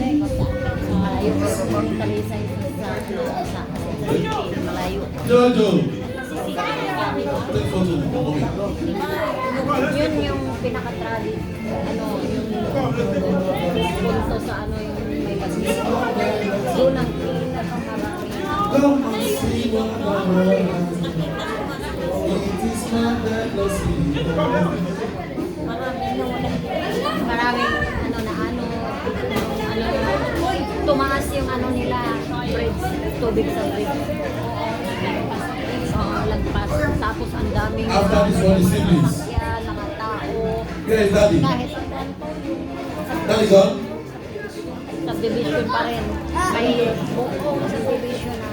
Malayo ko kung talisay sa malayo. Jojo. Yun yung pinaka-trali, yung punto sa yung may bagyo. Doon ang pinakamarami. Come and see what my world has. It is not that lossy. Maraming tumaas yung nila, bridge, tubig sa bridge. Lagpas. Tapos ang daming After this one is siblings. yan, mga tao. Where is daddy? Kahit ang kanto, Daddy gone? subdivision pa rin. May buong subdivision na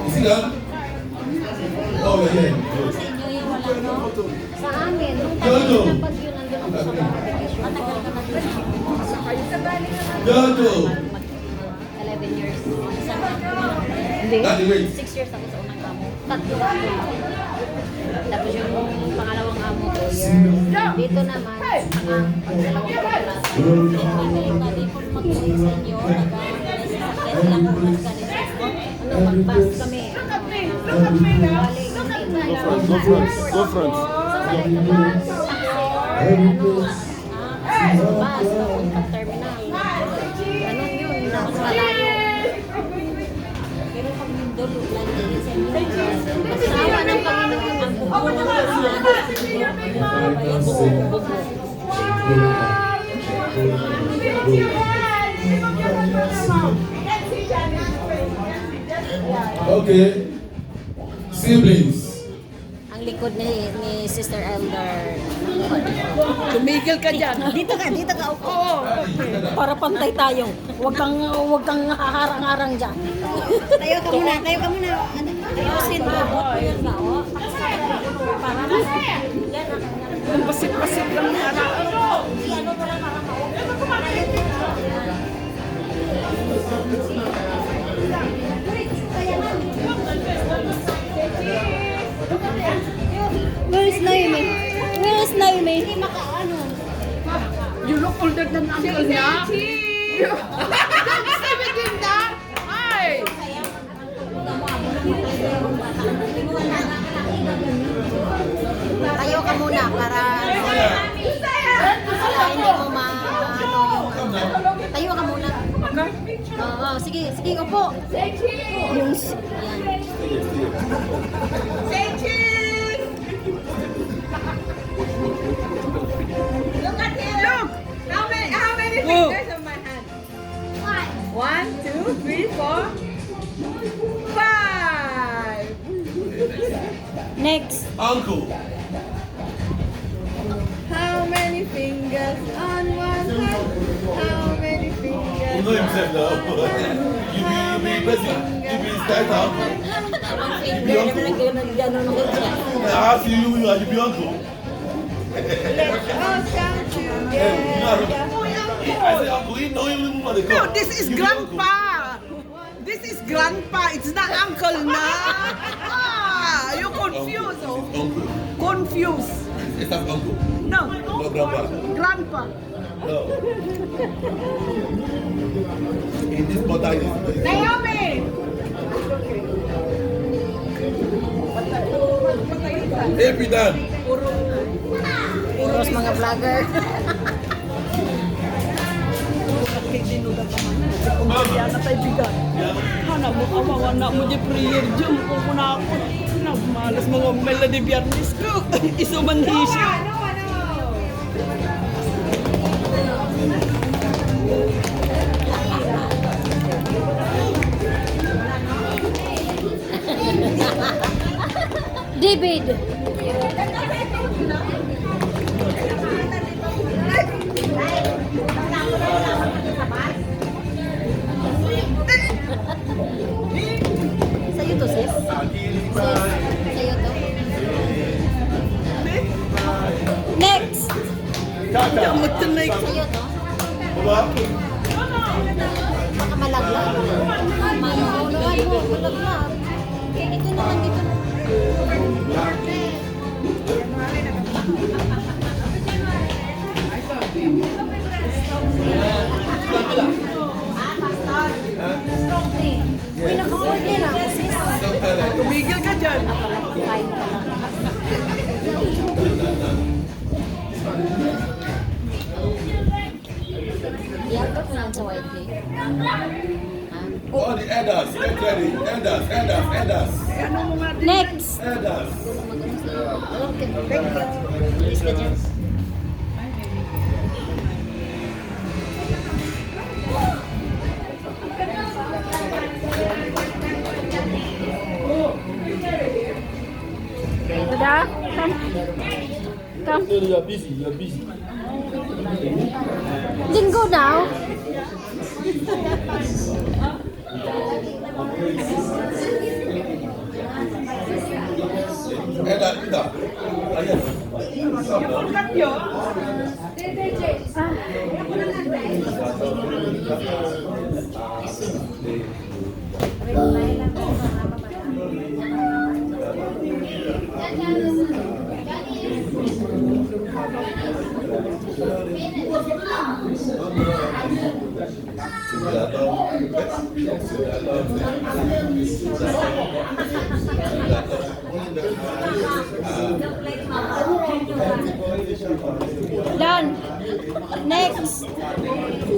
Is he gone? Oh, yeah. sa inyo yung wala, no? Sa amin, nung Jojo. tagal na pag yun nandun ako sa mga vacation. Matagal ka na din. Jojo. 11 years. Hindi. Daddy, wait. 6 years ako sa unang amo. 3 ako. Tapos yung pangalawang amo, 2 years. Dito naman, pagdalawang pagkalas. Hindi po mag-uwi sa inyo. Nag-sasakyan lang po mag-ganito. Mag-bus kami. Go front. Sasakyan ka ba? Bus, papuntang terminal. Anong yun? Nasa malayo. Pero pag yung dulo, lagi din sa inyo. Kasama ng Panginoon ang bubuo ng Okay. Siblings. ang likod ni Sister Elder. Tumigil ka dyan. Dito ka upo. Para pantay tayo. Huwag kang haharang-harang dyan. Tayo ka muna. Ayusin mo. Yun ba, oh? Para Ang pasit-pasit lang na harap. ano mo lang para Where is Naomi? Hindi makaano. You look older than uncle na. 17 na? Ay! Tayo ka muna para hindi mo tayo ka muna. Oo, sige, upo. Yung yan. Look at him! Look! How many fingers on my hand? 1, 2, 3, 4, 5. Next. Uncle. How many fingers on one hand? How many fingers? You know himself now. You be blessing. You be style uncle. I ask you, you be uncle. Let's all come together. I say uncle, you know you mother. No, this is grandpa. This is grandpa. It's not uncle na. Ah, you confused. Oh. Uncle. Confused. It's not uncle. No, No grandpa. grandpa. No. In this body is Naomi. every time. Puros mga vlogger. Mama. Na tayo bigat. Hanap mo kawawa na mo di prayer dyan. Kung na ako. Nagmalas mga melody biyernes ko. Isumanhisyo. David. Sa'yo to, sis? Sa'yo to? Next! Magtanay. Sa'yo to? Baba. Baka malaglag. Manunuan mo, malaglag. Ito naman dito. Tigil ka dyan. Kain ka lang. Iyatot mo lang sa white cake. All the elders, get ready. Elders. Ano mo nga din? Next! Elders. Okay, thank you. Please ka dyan. Udah? Come. Come. You are busy. Then go now. Elder, Ida. Ayan. Kapyo. Done. Next.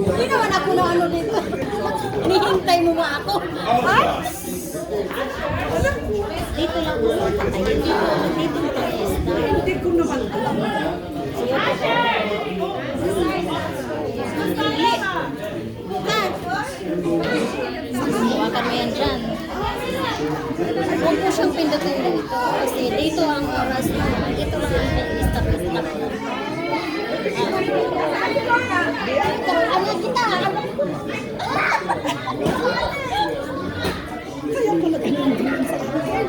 Hindi naman ako na ano dito. Hinihintay mo nga ako. Ha? Dito lang po. Dito lang tayo. Hindi ko naman alam. Hawakan mo yan dyan. Huwag mo siyang pindutin dito. Kasi dito ang oras na. Dito lang ang stop. Ano kita? Kaya pala ganun sa akin.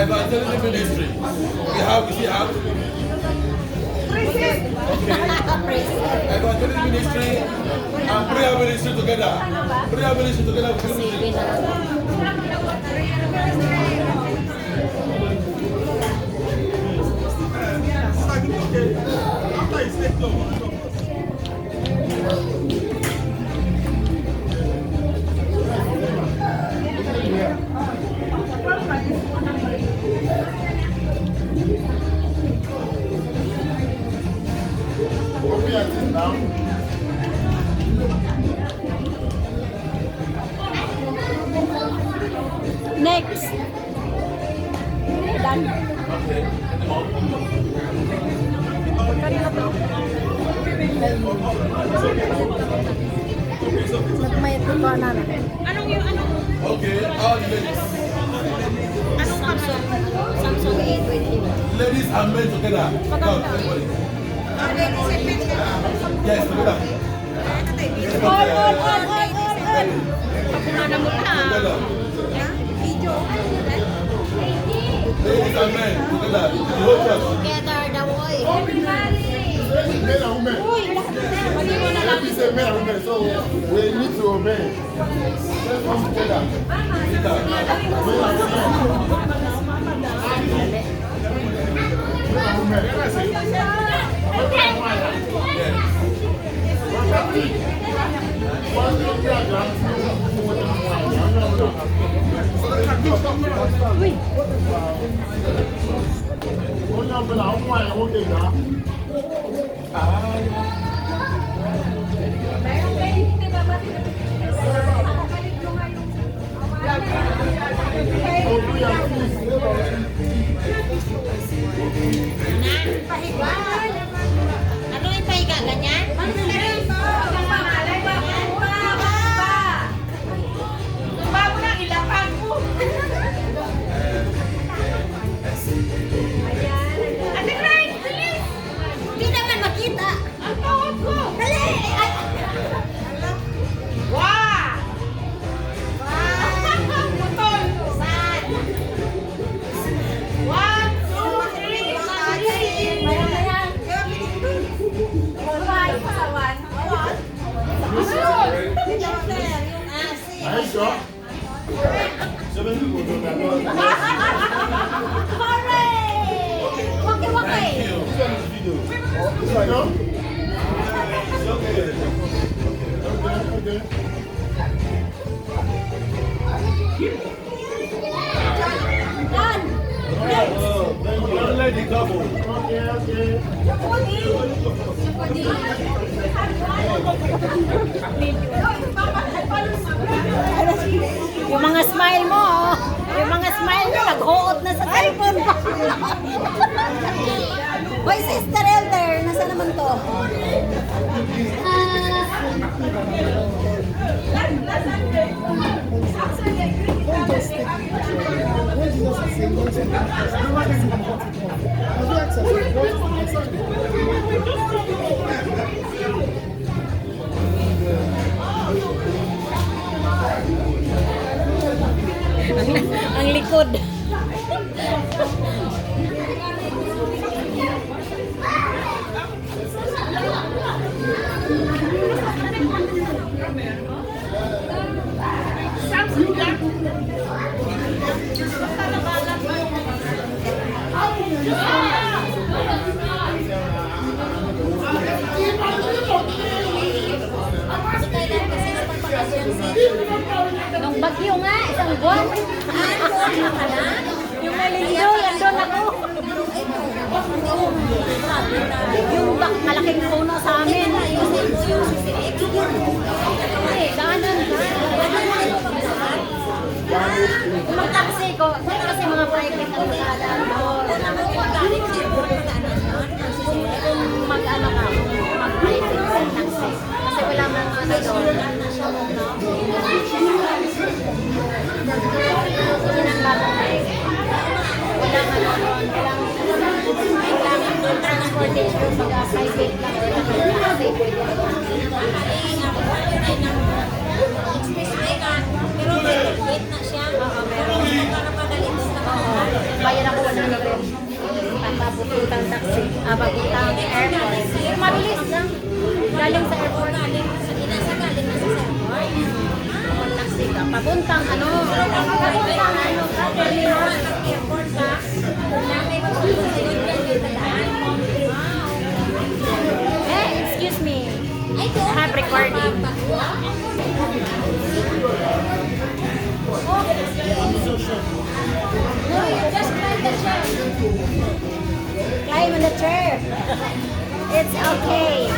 Evangelism ministry. We have. Evangelism ministry and prayer ministry together. Prayer ministry together. Sige na. Next. Done. Nagmayat ko ba namin? Okay, all the ladies. Samsung A21. Ladies and men together. Come, everybody. Yes, together. On. Together. Ladies and men together. The whole church. Together daw oy. Men and women. Every say men and women, so we need to obey. Let's come together. Ano yung pahiga ganyan? Hindi naman makita. Ang tawag ko. Dali! Are you sure? people don't know. Hooray! Waki waki! This one is video. This one, no? Okay. Done! Don't let it double. Yung mga smile mo, oh. Yung mga smile mo, naghuot na sa cellphone ko. Hoy, Sister Elder, nasa naman to? Ang likod. Nung bagyo nga, isang buwan. Yung maliliw, nandun ako. Yung malaking puno sa amin. Daanan ba? Mag-taxi ko. Kasi mga private ang daanan ko. Kung mag-ano ka, mag-private ang taxi. Kasi wala man ano doon. Walang transportation sa private lang. Pero may ticket na siya. Bayad ako 100. Papuntang taxi. Papuntang airport. Mabilis lang. Galing sa airport. Galing sa airport. Taxi ka. Papuntang ano? Papuntang ano? Airport ka. Excuse me. Have recording. Just climb the chair. Climb on the chair. It's okay.